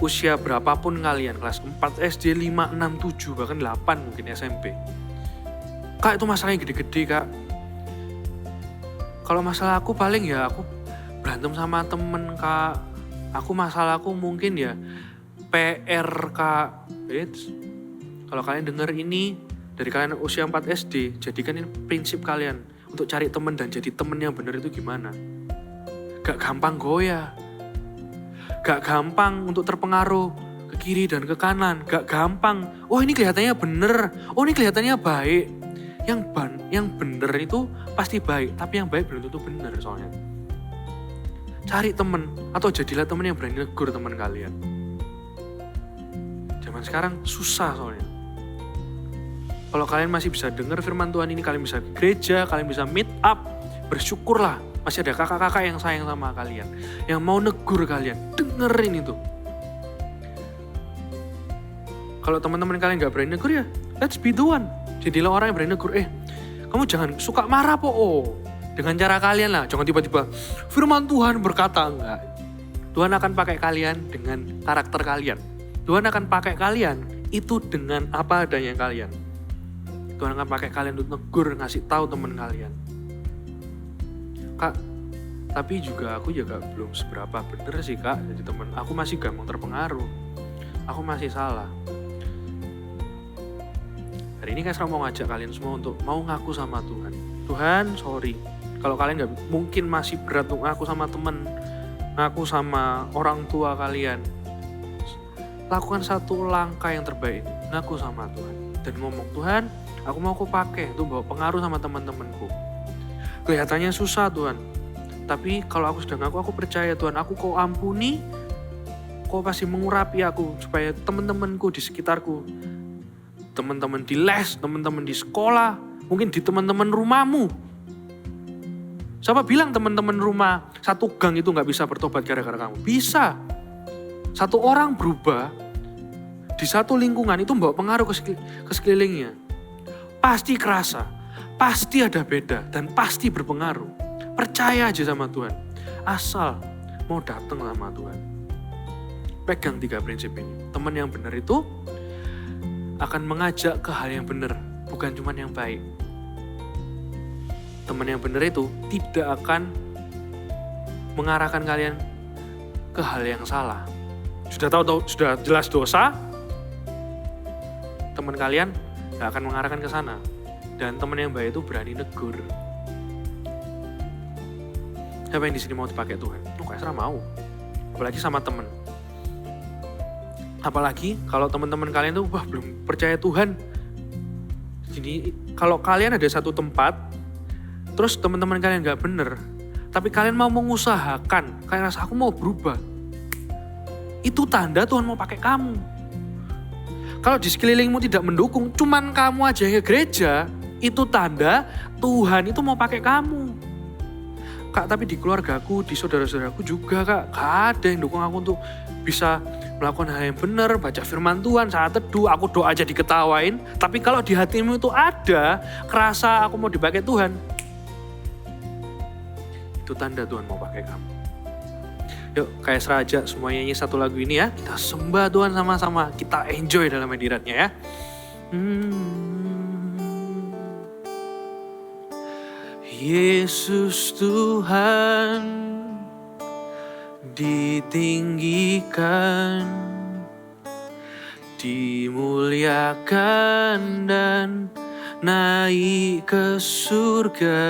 Usia berapapun kalian, kelas 4 SD, 5, 6, 7, bahkan 8 mungkin SMP. Kak, itu masalahnya gede-gede, Kak. Kalau masalah aku paling ya aku berantem sama temen, Kak. Masalahku mungkin ya PR, Kak. Kalau kalian denger ini dari kalian usia 4 SD, jadikan ini prinsip kalian untuk cari teman dan jadi teman yang benar itu gimana. Gak gampang goyah. Gak gampang untuk terpengaruh ke kiri dan ke kanan. Gak gampang. Oh, ini kelihatannya bener. Oh, ini kelihatannya baik. Yang bener itu pasti baik. Tapi yang baik belum tentu bener soalnya. Cari temen. Atau jadilah temen yang berani negur teman kalian. Zaman sekarang susah soalnya. Kalau kalian masih bisa dengar firman Tuhan ini, kalian bisa ke gereja, kalian bisa meet up, bersyukurlah. Masih ada kakak-kakak yang sayang sama kalian. Yang mau negur kalian. Dengerin itu. Kalau teman-teman kalian gak berani negur ya, let's be the one. Jadilah orang yang berani negur. Kamu jangan suka marah dengan cara kalian lah. Jangan tiba-tiba firman Tuhan berkata, enggak. Tuhan akan pakai kalian dengan karakter kalian. Tuhan akan pakai kalian itu dengan apa adanya kalian. Tuhan akan pakai kalian untuk negur, ngasih tahu teman kalian. Kak, tapi juga aku juga belum seberapa bener sih, Kak, jadi teman. Aku masih gampang terpengaruh. Aku masih salah. Hari ini Kak mau ngajak kalian semua untuk mau ngaku sama Tuhan. Tuhan, sorry. Kalau kalian gak mungkin masih berat untuk ngaku sama temen, ngaku sama orang tua kalian. Lakukan satu langkah yang terbaik, ngaku sama Tuhan. Dan ngomong, Tuhan, aku mau kau pakai untuk bawa pengaruh sama teman-temanku. Kelihatannya susah Tuhan, tapi kalau aku sudah ngaku, aku percaya Tuhan, aku kau ampuni, kau pasti mengurapi aku supaya teman-temanku di sekitarku, teman-teman di les, teman-teman di sekolah, mungkin di teman-teman rumahmu. Siapa bilang teman-teman rumah satu gang itu gak bisa bertobat gara-gara kamu? Bisa. Satu orang berubah di satu lingkungan itu membawa pengaruh ke sekelilingnya. Pasti kerasa, pasti ada beda, dan pasti berpengaruh. Percaya aja sama Tuhan. Asal mau datang sama Tuhan. Pegang 3 prinsip ini. Teman yang benar itu akan mengajak ke hal yang benar, bukan cuma yang baik. Teman yang benar itu tidak akan mengarahkan kalian ke hal yang salah. Sudah jelas dosa, teman kalian gak akan mengarahkan ke sana. Dan teman yang baik itu berani negur. Siapa yang di sini mau dipakai Tuhan? Kak Esra mau. Apalagi sama teman. Apalagi kalau teman-teman kalian tuh belum percaya Tuhan. Jadi kalau kalian ada satu tempat, terus teman-teman kalian gak bener, tapi kalian mau mengusahakan, kalian rasa aku mau berubah, itu tanda Tuhan mau pakai kamu. Kalau di sekelilingmu tidak mendukung, cuman kamu aja yang ke gereja, itu tanda Tuhan itu mau pakai kamu. Kak, tapi di keluargaku, di saudara-saudaraku juga, Kak, gak ada yang dukung aku untuk bisa melakukan hal yang benar, baca firman Tuhan, saat teduh, aku doa aja diketawain. Tapi kalau di hatimu itu ada, kerasa aku mau dipakai Tuhan, itu tanda Tuhan mau pakai kamu. Yuk, kayak seraja semuanya nyanyi satu lagu ini ya. Kita sembah Tuhan sama-sama, kita enjoy dalam hadiratnya ya. Yesus Tuhan ditinggikan, dimuliakan dan naik ke surga.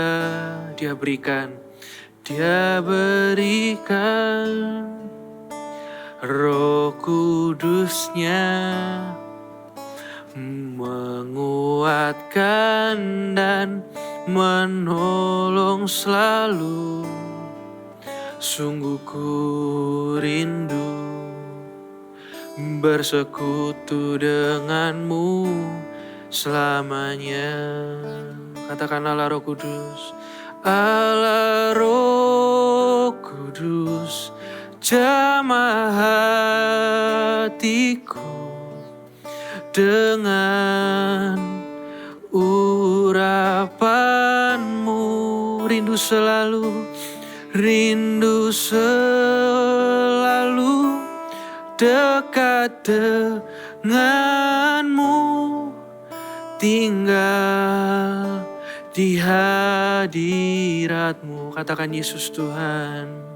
Dia berikan Roh Kudusnya menguatkan dan menolong selalu. Sungguh ku rindu bersekutu denganmu selamanya. Katakan Allah Roh Kudus. Allah Roh Kudus, jamah hatiku dengan urapanmu. Rindu selalu dekat denganmu, tinggal di hadiratmu. Katakan Yesus Tuhan.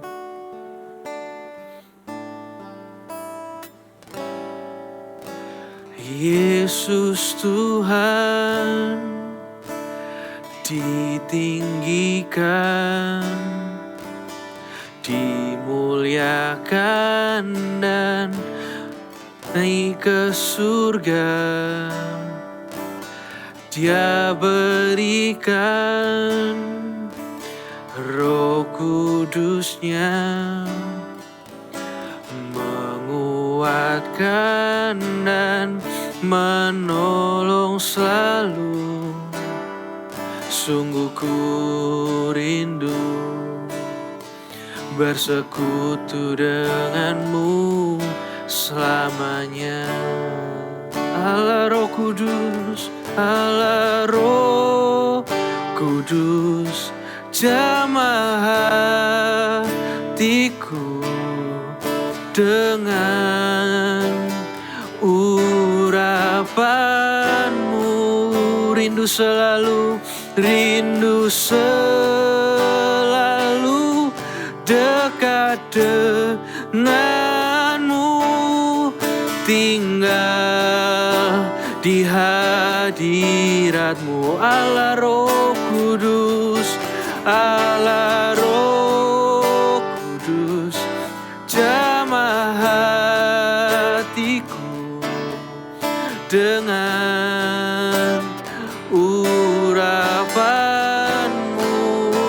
Yesus Tuhan, ditinggikan, dimuliakan dan naik ke surga. Dia berikan Roh Kudusnya, menguatkan dan menolong selalu. Sungguh ku rindu bersekutu denganmu selamanya. Allah Roh Kudus, Allah Roh Kudus, jamah hatiku dengan urapanmu. Rindu selalu dekat denganmu, tinggal di hadiratmu. Allah Roh Kudus, Allah Roh Kudus, jamah hatiku dengan urapanmu.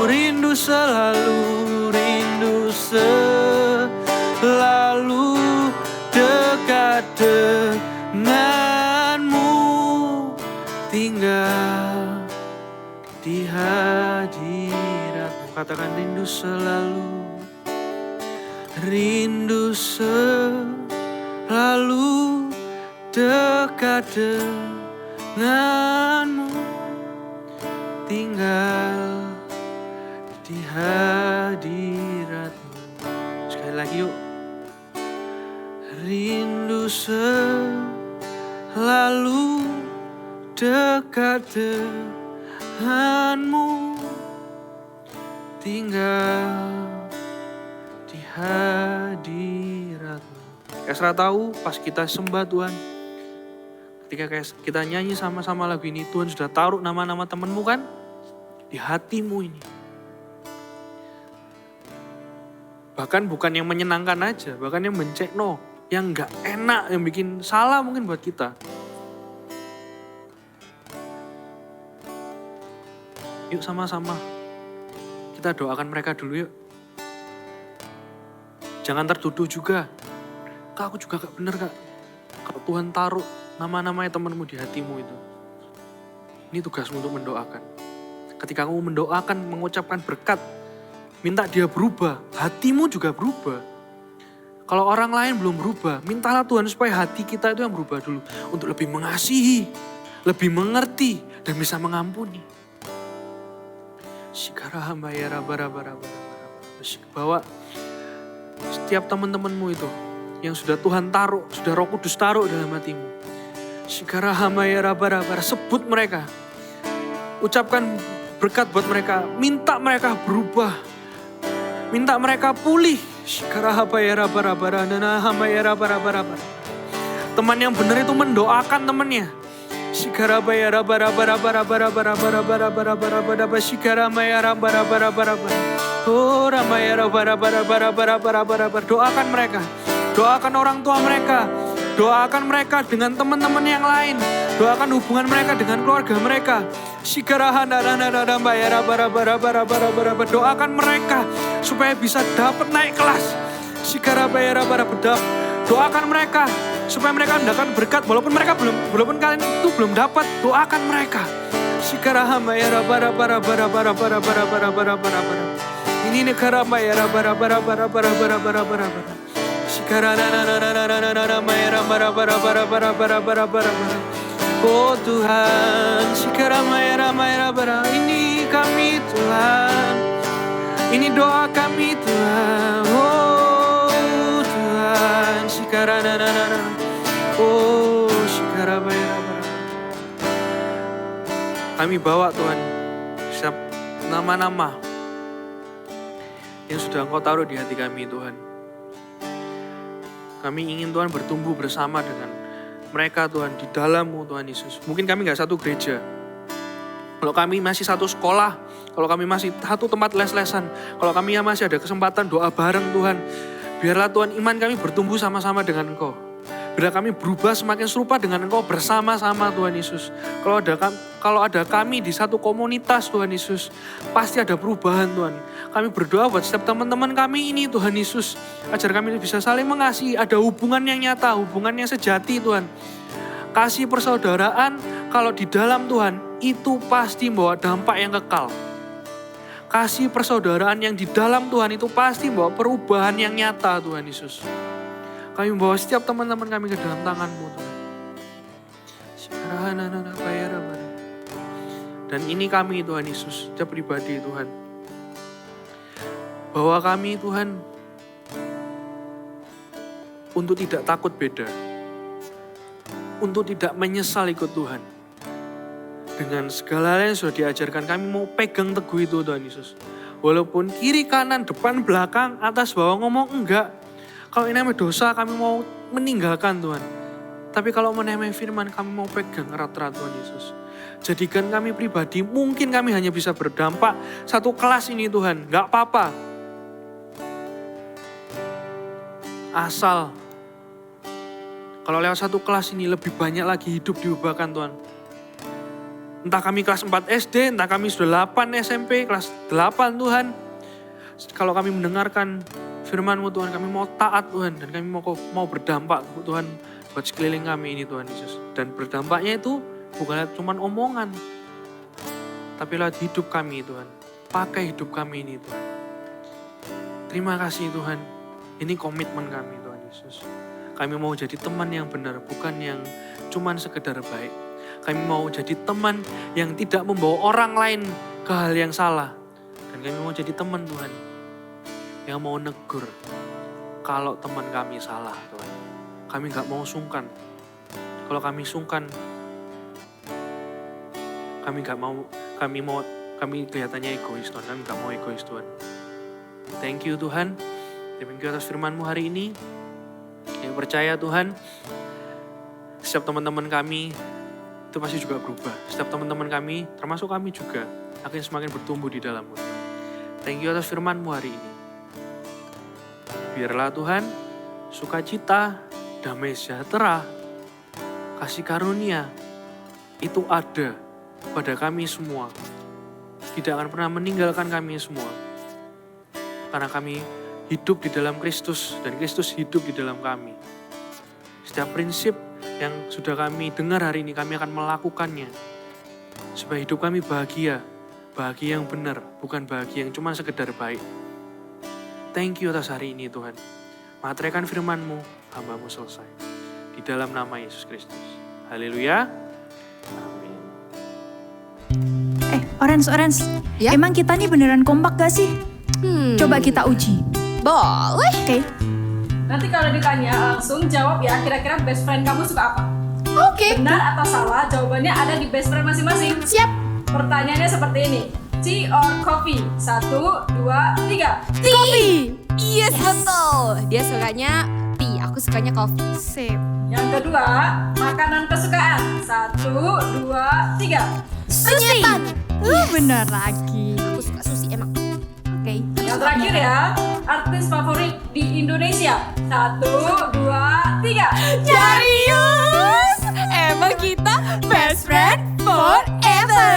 Rindu selalu dekat denganmu, tinggal di hadiratmu. Katakan rindu selalu dekat denganmu, tinggal di hadiratmu. Sekali lagi yuk. Rindu selalu dekat denganmu, tinggal di hadiratmu. Esra tahu pas kita sembah Tuhan, ketika kita nyanyi sama-sama lagu ini, Tuhan sudah taruh nama-nama temanmu kan di hatimu ini. Bahkan bukan yang menyenangkan aja, bahkan yang mencekno, yang gak enak, yang bikin salah mungkin buat kita. Yuk sama-sama kita doakan mereka dulu yuk. Jangan tertuduh juga. Kak, aku juga gak bener kak. Kalau Tuhan taruh nama-namanya temanmu di hatimu itu, ini tugasmu untuk mendoakan. Ketika kamu mendoakan, mengucapkan berkat, minta dia berubah, hatimu juga berubah. Kalau orang lain belum berubah, mintalah Tuhan supaya hati kita itu yang berubah dulu. Untuk lebih mengasihi, lebih mengerti, dan bisa mengampuni. Bawa setiap teman-temanmu itu yang sudah Tuhan taruh, sudah Roh Kudus taruh dalam hatimu. Sebut mereka. Ucapkan berkat buat mereka. Minta mereka berubah. Minta mereka pulih. Teman yang benar itu mendoakan temannya. Doakan mereka. Doakan orang tua mereka. Doakan mereka dengan teman-teman yang lain. Doakan hubungan mereka dengan keluarga mereka. Doakan mereka supaya bisa dapat naik kelas. Doakan mereka supaya mereka mendapatkan berkat walaupun kalian itu belum dapat, doakan mereka. Sikarahama ya bara bara bara bara bara bara bara bara bara bara. Ini negara ya bara bara bara bara bara bara bara bara. Sikarana ya bara bara bara bara bara bara bara. Oh Tuhan, sikarama ya bara. Ini kami Tuhan. Ini doa kami Tuhan. Oh Tuhan, sikarana. Oh sikarama ya bara. Kami bawa Tuhan setiap nama-nama yang sudah Engkau taruh di hati kami Tuhan. Kami ingin Tuhan bertumbuh bersama dengan mereka Tuhan di dalam-Mu Tuhan Yesus. Mungkin kami gak satu gereja. Kalau kami masih satu sekolah, kalau kami masih satu tempat les-lesan, kalau kami masih ada kesempatan doa bareng Tuhan, biarlah Tuhan iman kami bertumbuh sama-sama dengan Engkau. Biarlah kami berubah semakin serupa dengan Engkau bersama-sama Tuhan Yesus. Kalau ada kami di satu komunitas Tuhan Yesus, pasti ada perubahan Tuhan. Kami berdoa buat setiap teman-teman kami ini Tuhan Yesus, agar kami bisa saling mengasihi, ada hubungan yang nyata, hubungan yang sejati Tuhan. Kasih persaudaraan kalau di dalam Tuhan, itu pasti membawa dampak yang kekal. Kasih persaudaraan yang di dalam Tuhan itu pasti membawa perubahan yang nyata Tuhan Yesus. Kami membawa setiap teman-teman kami ke dalam tangan-Mu Tuhan. Dan ini kami Tuhan Yesus, setiap pribadi Tuhan. Bahwa kami Tuhan, untuk tidak takut beda. Untuk tidak menyesal ikut Tuhan. Dengan segala hal yang sudah diajarkan, kami mau pegang teguh itu Tuhan Yesus. Walaupun kiri, kanan, depan, belakang, atas, bawah ngomong enggak. Kalau ini namanya dosa, kami mau meninggalkan Tuhan. Tapi kalau menamai firman, kami mau pegang erat-erat Tuhan Yesus. Jadikan kami pribadi, mungkin kami hanya bisa berdampak satu kelas ini Tuhan. Enggak apa-apa. Asal, kalau lewat satu kelas ini lebih banyak lagi hidup diubahkan Tuhan. Entah kami kelas 4 SD, entah kami sudah 8 SMP, kelas 8 Tuhan. Kalau kami mendengarkan firman-Mu Tuhan, kami mau taat Tuhan, dan kami mau berdampak Tuhan buat sekeliling kami ini Tuhan Yesus. Dan berdampaknya itu bukan cuma omongan, tapi lewat hidup kami Tuhan. Pakai hidup kami ini Tuhan. Terima kasih Tuhan, ini komitmen kami Tuhan Yesus. Kami mau jadi teman yang benar, bukan yang cuma sekedar baik. Kami mau jadi teman yang tidak membawa orang lain ke hal yang salah. Dan kami mau jadi teman Tuhan, yang mau negur kalau teman kami salah Tuhan. Kami gak mau sungkan. Kalau kami sungkan, kami kelihatannya egois Tuhan. Kami gak mau egois Tuhan. Thank you Tuhan. Thank you atas firman-Mu hari ini. Yang percaya Tuhan, setiap teman-teman kami itu pasti juga berubah. Setiap teman-teman kami, termasuk kami juga, akan semakin bertumbuh di dalam-Mu. Thank you atas firman-Mu hari ini. Biarlah Tuhan, sukacita, damai sejahtera, kasih karunia, itu ada pada kami semua. Tidak akan pernah meninggalkan kami semua. Karena kami hidup di dalam Kristus, dan Kristus hidup di dalam kami. Setiap prinsip yang sudah kami dengar hari ini, kami akan melakukannya. Supaya hidup kami bahagia yang benar, bukan bahagia yang cuma sekedar baik. Thank you atas hari ini Tuhan. Materaikan firman-Mu, hamba-Mu selesai. Di dalam nama Yesus Kristus. Haleluya. Amin. Orange. Ya? Emang kita nih beneran kompak gak sih? Coba kita uji. Boleh. Oke. Nanti kalau ditanya langsung jawab ya, kira-kira best friend kamu suka apa? Oke. Benar atau salah, jawabannya ada di best friend masing-masing. Siap. Pertanyaannya seperti ini. Tea or coffee? 1, 2, 3. Kopi. Yes, betul. Dia sukanya tea, aku sukanya kopi. Sip. Yang kedua, makanan kesukaan. 1, 2, 3. Sushi. Bener lagi. Aku suka sushi emang. Oke. Yang terakhir ya, artis favorit di Indonesia. 1, 2, 3. Serius? Emang kita best friend forever.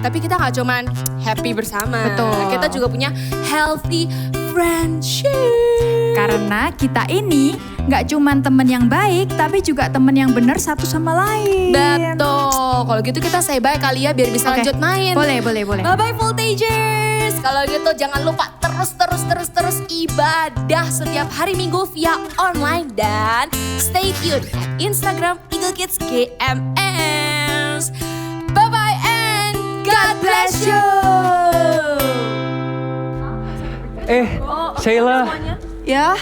Tapi kita gak cuman happy bersama. Betul. Kita juga punya healthy friendship. Karena kita ini nggak cuman temen yang baik, tapi juga temen yang benar satu sama lain. Betul. Kalau gitu kita say bye kali ya biar bisa Oke. lanjut main. Boleh. Bye bye Voltagers. Kalau gitu jangan lupa terus ibadah setiap hari Minggu via online dan stay tune at Instagram Eagle Kids GMS. Bye bye and God bless you. Sheila. Ya,